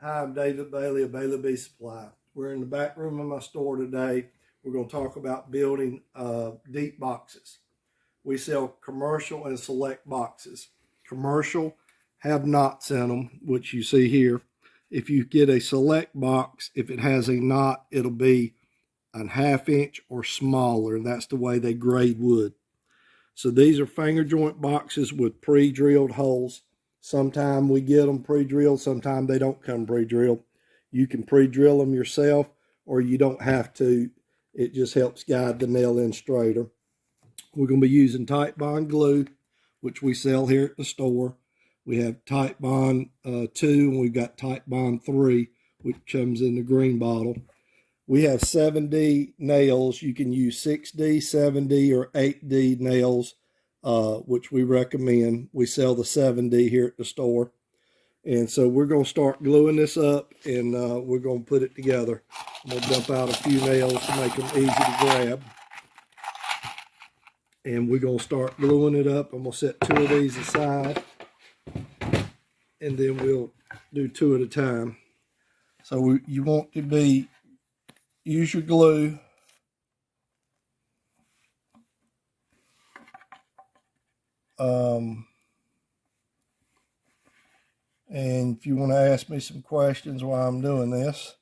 Hi, I'm David Bailey of Bailey Bee Supply. We're in the back room of my store today. We're going to talk about building deep boxes. We sell commercial and select boxes. Commercial have knots in them, which you see here. If you get a select box, if it has a knot, it'll be a 1/2 inch or smaller. That's the way they grade wood. So these are finger joint boxes with pre-drilled holes. Sometimes we get them pre-drilled, sometimes they don't come pre-drilled. You can pre-drill them yourself, or you don't have to. It just helps guide the nail in straighter. We're going to be using Titebond glue, which we sell here at the store. We have Titebond 2, and we've got Titebond 3, which comes in the green bottle. We have 7D nails. You can use 6D, 7D, or 8D nails, which we recommend. We sell the 7D here at the store. And so we're going to start gluing this up, and we're going to put it together. I'm going to dump out a few nails to make them easy to grab. And we're going to start gluing it up. I'm going to set 2 of these aside, and then we'll do 2 at a time. So you want to use your glue. And if you want to ask me some questions while I'm doing this,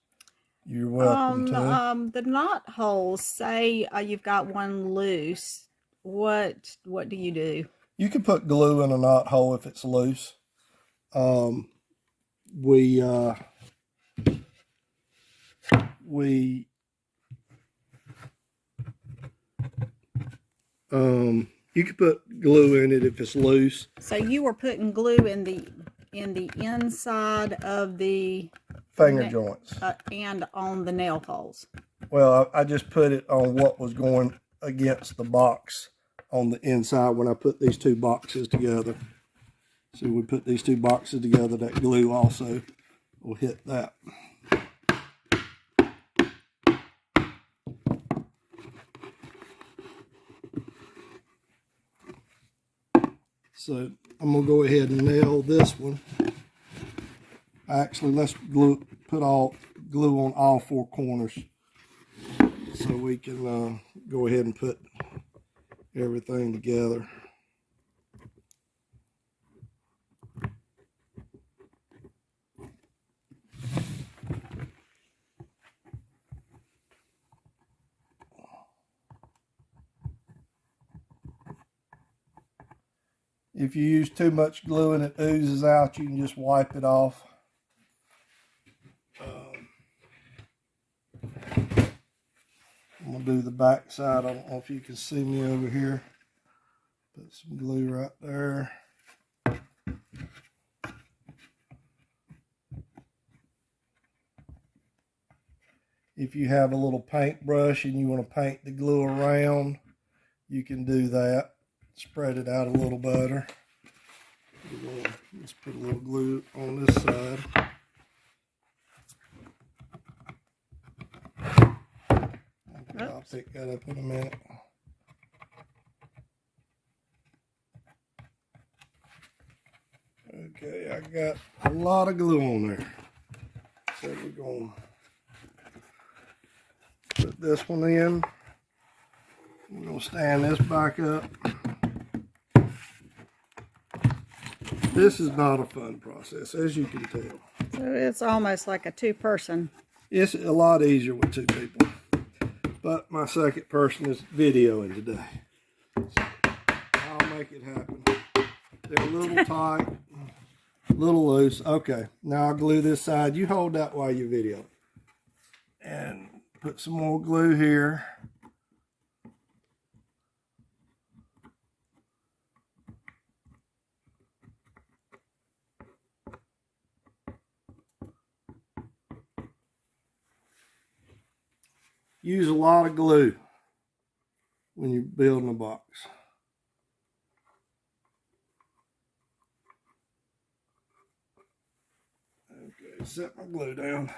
you're welcome to. The knot holes, say you've got one loose, what do you do? You can put glue in a knot hole if it's loose. You can put glue in it if it's loose. So you were putting glue in the inside of the finger joints and on the nail holes. Well, I just put it on what was going against the box on the inside when I put these 2 boxes together. So we put these 2 boxes together, that glue also will hit that. So I'm going to go ahead and nail this one. Actually, let's put glue on all 4 corners so we can go ahead and put everything together. If you use too much glue and it oozes out, you can just wipe it off. I'm going to do the back side. I don't know if you can see me over here. Put some glue right there. If you have a little paintbrush and you want to paint the glue around, you can do that. Spread it out a little better. Let's put a little glue on this side. Okay, I'll pick that up in a minute. Okay, I got a lot of glue on there. So we're going to put this one in. We're going to stand this back up. This is not a fun process, as you can tell. So it's almost like a 2-person. It's a lot easier with 2 people. But my second person is videoing today. So I'll make it happen. They're a little tight, a little loose. Okay, now I'll glue this side. You hold that while you video. And put some more glue here. Use a lot of glue when you're building a box. Okay, set my glue down.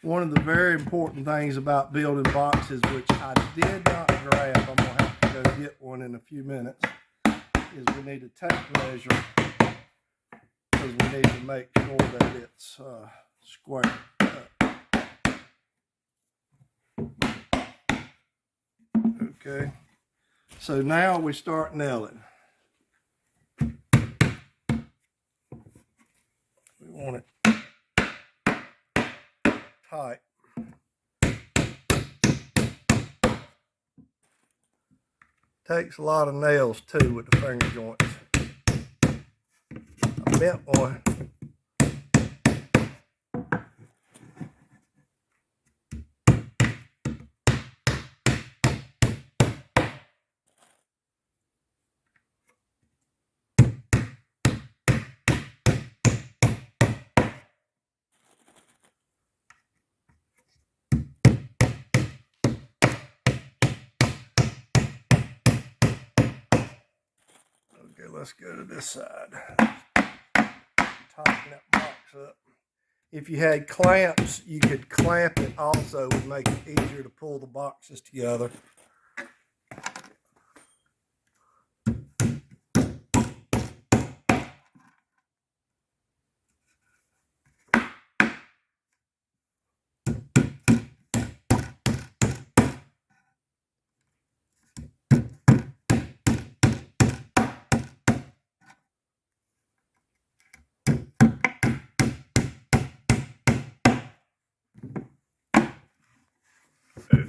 One of the very important things about building boxes, which I did not grab, I'm going to have to go get one in a few minutes, is we need a tape measure because we need to make sure that it's square. Okay, so now we start nailing. We want it tight. Takes a lot of nails too with the finger joints. I bent one. Okay, let's go to this side. Tighten that box up. If you had clamps, you could clamp it also, would make it easier to pull the boxes together.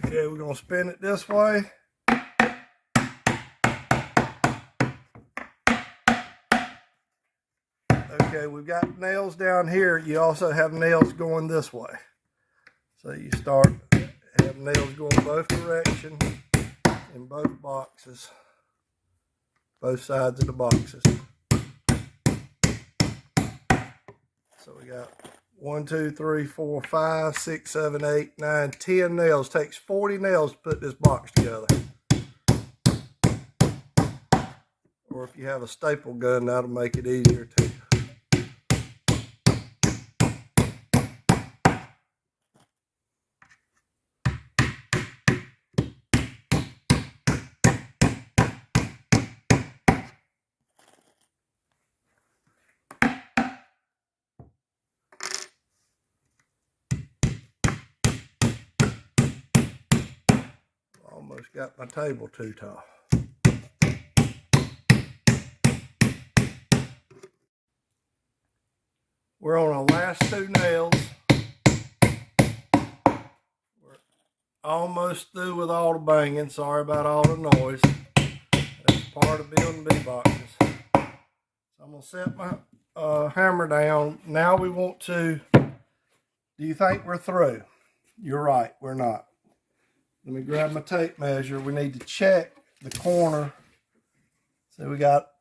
Okay, we're going to spin it this way. Okay, we've got nails down here. You also have nails going this way. So you start, have nails going both directions in both boxes, both sides of the boxes. So we got 1, 2, 3, 4, 5, 6, 7, 8, 9, 10 nails. Takes 40 nails to put this box together. Or if you have a staple gun, that'll make it easier too. Almost got my table too tall. We're on our last 2 nails. We're almost through with all the banging. Sorry about all the noise. That's part of building bee boxes. So I'm going to set my hammer down. Now we want to, do you think we're through? You're right, we're not. Let me grab my tape measure. We need to check the corner. So we got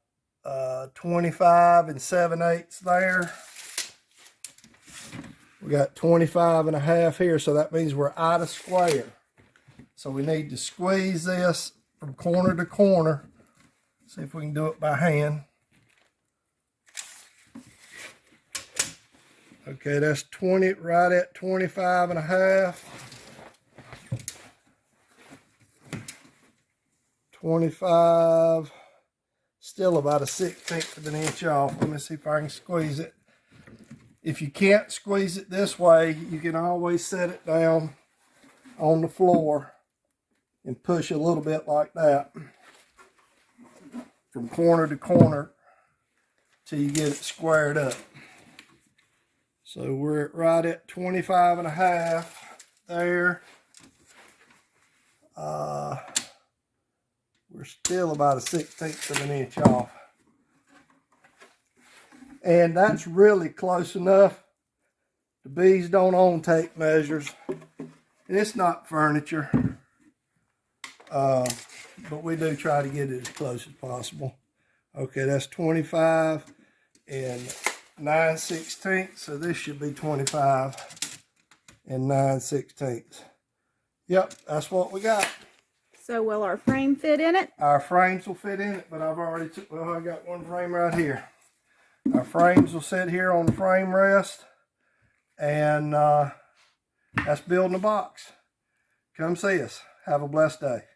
25 7/8 there. We got 25 1/2 here, so that means we're out of square. So we need to squeeze this from corner to corner. See if we can do it by hand. Okay, that's 20, right at 25 1/2. 25, still about a 1/16 of an inch off. Let me see if I can squeeze it. If you can't squeeze it this way, you can always set it down on the floor and push a little bit like that from corner to corner till you get it squared up. So we're right at 25 1/2 there. We're still about a 1/16 of an inch off. And that's really close enough. The bees don't own tape measures. And it's not furniture. But we do try to get it as close as possible. Okay, that's 25 9/16. So this should be 25 9/16. Yep, that's what we got. So will our frame fit in it? Our frames will fit in it, but I've already I got one frame right here. Our frames will sit here on the frame rest, and that's building a box. Come see us. Have a blessed day.